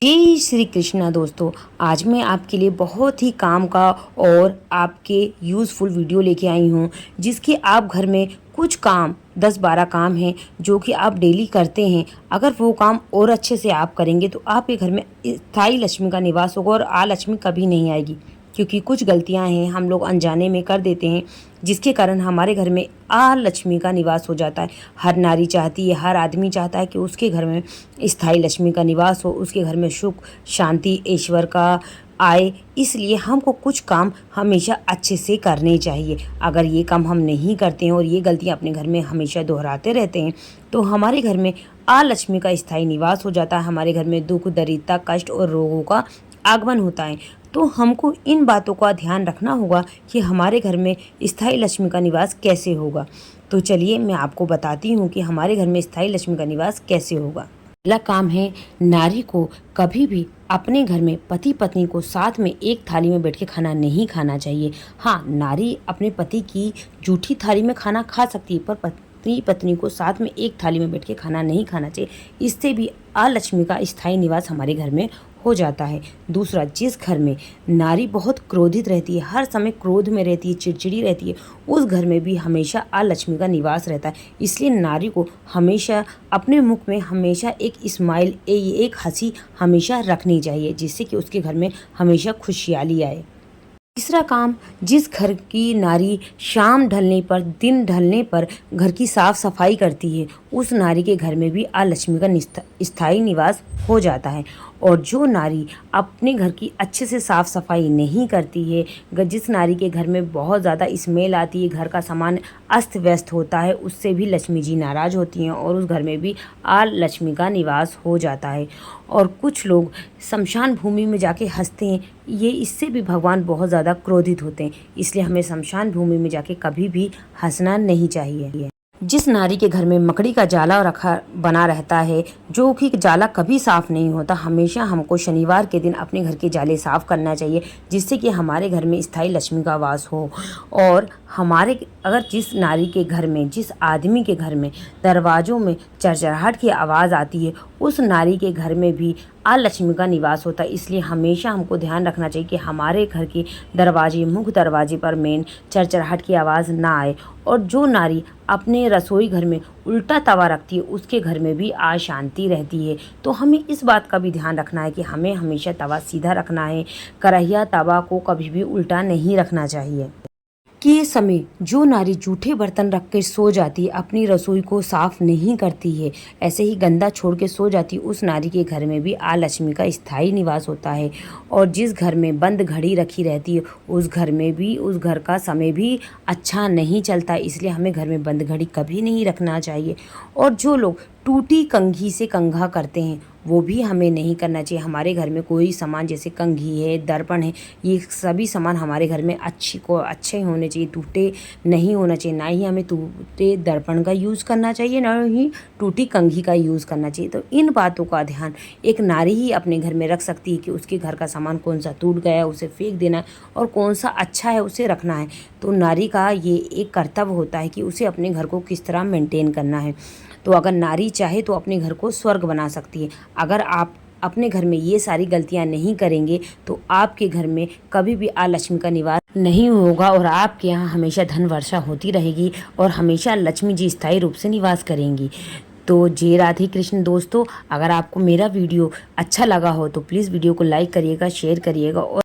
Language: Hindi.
जय श्री कृष्णा दोस्तों। आज मैं आपके लिए बहुत ही काम का और आपके यूज़फुल वीडियो लेके आई हूँ, जिसके आप घर में कुछ काम 10-12 काम हैं जो कि आप डेली करते हैं। अगर वो काम और अच्छे से आप करेंगे तो आपके घर में स्थायी लक्ष्मी का निवास होगा और अलक्ष्मी कभी नहीं आएगी। क्योंकि कुछ गलतियां हैं हम लोग अनजाने में कर देते हैं, जिसके कारण हमारे घर में अलक्ष्मी का निवास हो जाता है। हर नारी चाहती है, हर आदमी चाहता है कि उसके घर में स्थायी लक्ष्मी का निवास हो, उसके घर में सुख शांति ईश्वर का आए। इसलिए हमको कुछ काम हमेशा अच्छे से करने चाहिए। अगर ये काम हम नहीं करते हैं और ये गलतियां अपने घर में हमेशा दोहराते रहते हैं तो हमारे घर में अलक्ष्मी का स्थायी निवास हो जाता है। हमारे घर में दुख दरिद्रता कष्ट और रोगों का आगमन होता है। तो हमको इन बातों का ध्यान रखना होगा कि हमारे घर में स्थायी लक्ष्मी का निवास कैसे होगा। तो चलिए मैं आपको बताती हूँ कि हमारे घर में स्थायी लक्ष्मी का निवास कैसे होगा। पहला काम है, नारी को कभी भी अपने घर में पति पत्नी को साथ में एक थाली में बैठ के खाना नहीं खाना चाहिए। हाँ, नारी अपने पति की जूठी थाली में खाना खा सकती है, पर पत्नी पत्नी को साथ में एक थाली में बैठ के खाना नहीं खाना चाहिए। इससे भी अलक्ष्मी का स्थायी निवास हमारे घर में हो जाता है। दूसरा, जिस घर में नारी बहुत क्रोधित रहती है, हर समय क्रोध में रहती है, चिड़चिड़ी रहती है, उस घर में भी हमेशा अलक्ष्मी का निवास रहता है। इसलिए नारी को हमेशा अपने मुख में हमेशा एक स्माइल, एक हंसी हमेशा रखनी चाहिए, जिससे कि उसके घर में हमेशा खुशहाली आए। तीसरा काम, जिस घर की नारी शाम ढलने पर दिन ढलने पर घर की साफ सफाई करती है, उस नारी के घर में भी अलक्ष्मी का स्थायी निवास हो जाता है। और जो नारी अपने घर की अच्छे से साफ सफाई नहीं करती है, जिस नारी के घर में बहुत ज़्यादा स्मेल आती है, घर का सामान अस्त व्यस्त होता है, उससे भी लक्ष्मी जी नाराज़ होती हैं और उस घर में भी अलक्ष्मी का निवास हो जाता है। और कुछ लोग शमशान भूमि में जाके हंसते हैं, ये इससे भी भगवान बहुत ज़्यादा क्रोधित होते हैं। इसलिए हमें शमशान भूमि में जाके कभी भी हंसना नहीं चाहिए। जिस नारी के घर में मकड़ी का जाला रखा बना रहता है, जो कि जाला कभी साफ़ नहीं होता, हमेशा हमको शनिवार के दिन अपने घर के जाले साफ़ करना चाहिए, जिससे कि हमारे घर में स्थायी लक्ष्मी का वास हो। और हमारे अगर जिस नारी के घर में, जिस आदमी के घर में दरवाज़ों में चरचराहट की आवाज़ आती है, उस नारी के घर में भी अलक्ष्मी का निवास होता है। इसलिए हमेशा हमको ध्यान रखना चाहिए कि हमारे घर के दरवाजे, मुख्य दरवाजे पर मेन चरचराहट की आवाज़ ना आए। और जो नारी अपने रसोई घर में उल्टा तवा रखती है, उसके घर में भी अशांति रहती है। तो हमें इस बात का भी ध्यान रखना है कि हमें हमेशा तवा सीधा रखना है, कढ़ाइया तवा को कभी भी उल्टा नहीं रखना चाहिए। के समय जो नारी जूठे बर्तन रख कर सो जाती है, अपनी रसोई को साफ नहीं करती है, ऐसे ही गंदा छोड़ के सो जाती है, उस नारी के घर में भी अलक्ष्मी का स्थायी निवास होता है। और जिस घर में बंद घड़ी रखी रहती है, उस घर में भी, उस घर का समय भी अच्छा नहीं चलता। इसलिए हमें घर में बंद घड़ी कभी नहीं रखना चाहिए। और जो लोग टूटी कंघी से कंघा करते हैं, वो भी हमें नहीं करना चाहिए। हमारे घर में कोई सामान जैसे कंघी है, दर्पण है, ये सभी सामान हमारे घर में अच्छे होने चाहिए, टूटे नहीं होना चाहिए। ना ही हमें टूटे दर्पण का यूज़ करना चाहिए, ना ही टूटी कंघी का यूज़ करना चाहिए। तो इन बातों का ध्यान एक नारी ही अपने घर में रख सकती है कि उसके घर का सामान कौन सा टूट गया है उसे फेंक देना है, और कौन सा अच्छा है उसे रखना है। तो नारी का ये एक कर्तव्य होता है कि उसे अपने घर को किस तरह मेंटेन करना है। तो अगर नारी चाहे तो अपने घर को स्वर्ग बना सकती है। अगर आप अपने घर में ये सारी गलतियां नहीं करेंगे तो आपके घर में कभी भी अलक्ष्मी का निवास नहीं होगा और आपके यहाँ हमेशा धन वर्षा होती रहेगी और हमेशा लक्ष्मी जी स्थायी रूप से निवास करेंगी। तो जय राधे कृष्ण दोस्तों, अगर आपको मेरा वीडियो अच्छा लगा हो तो प्लीज़ वीडियो को लाइक करिएगा, शेयर करिएगा और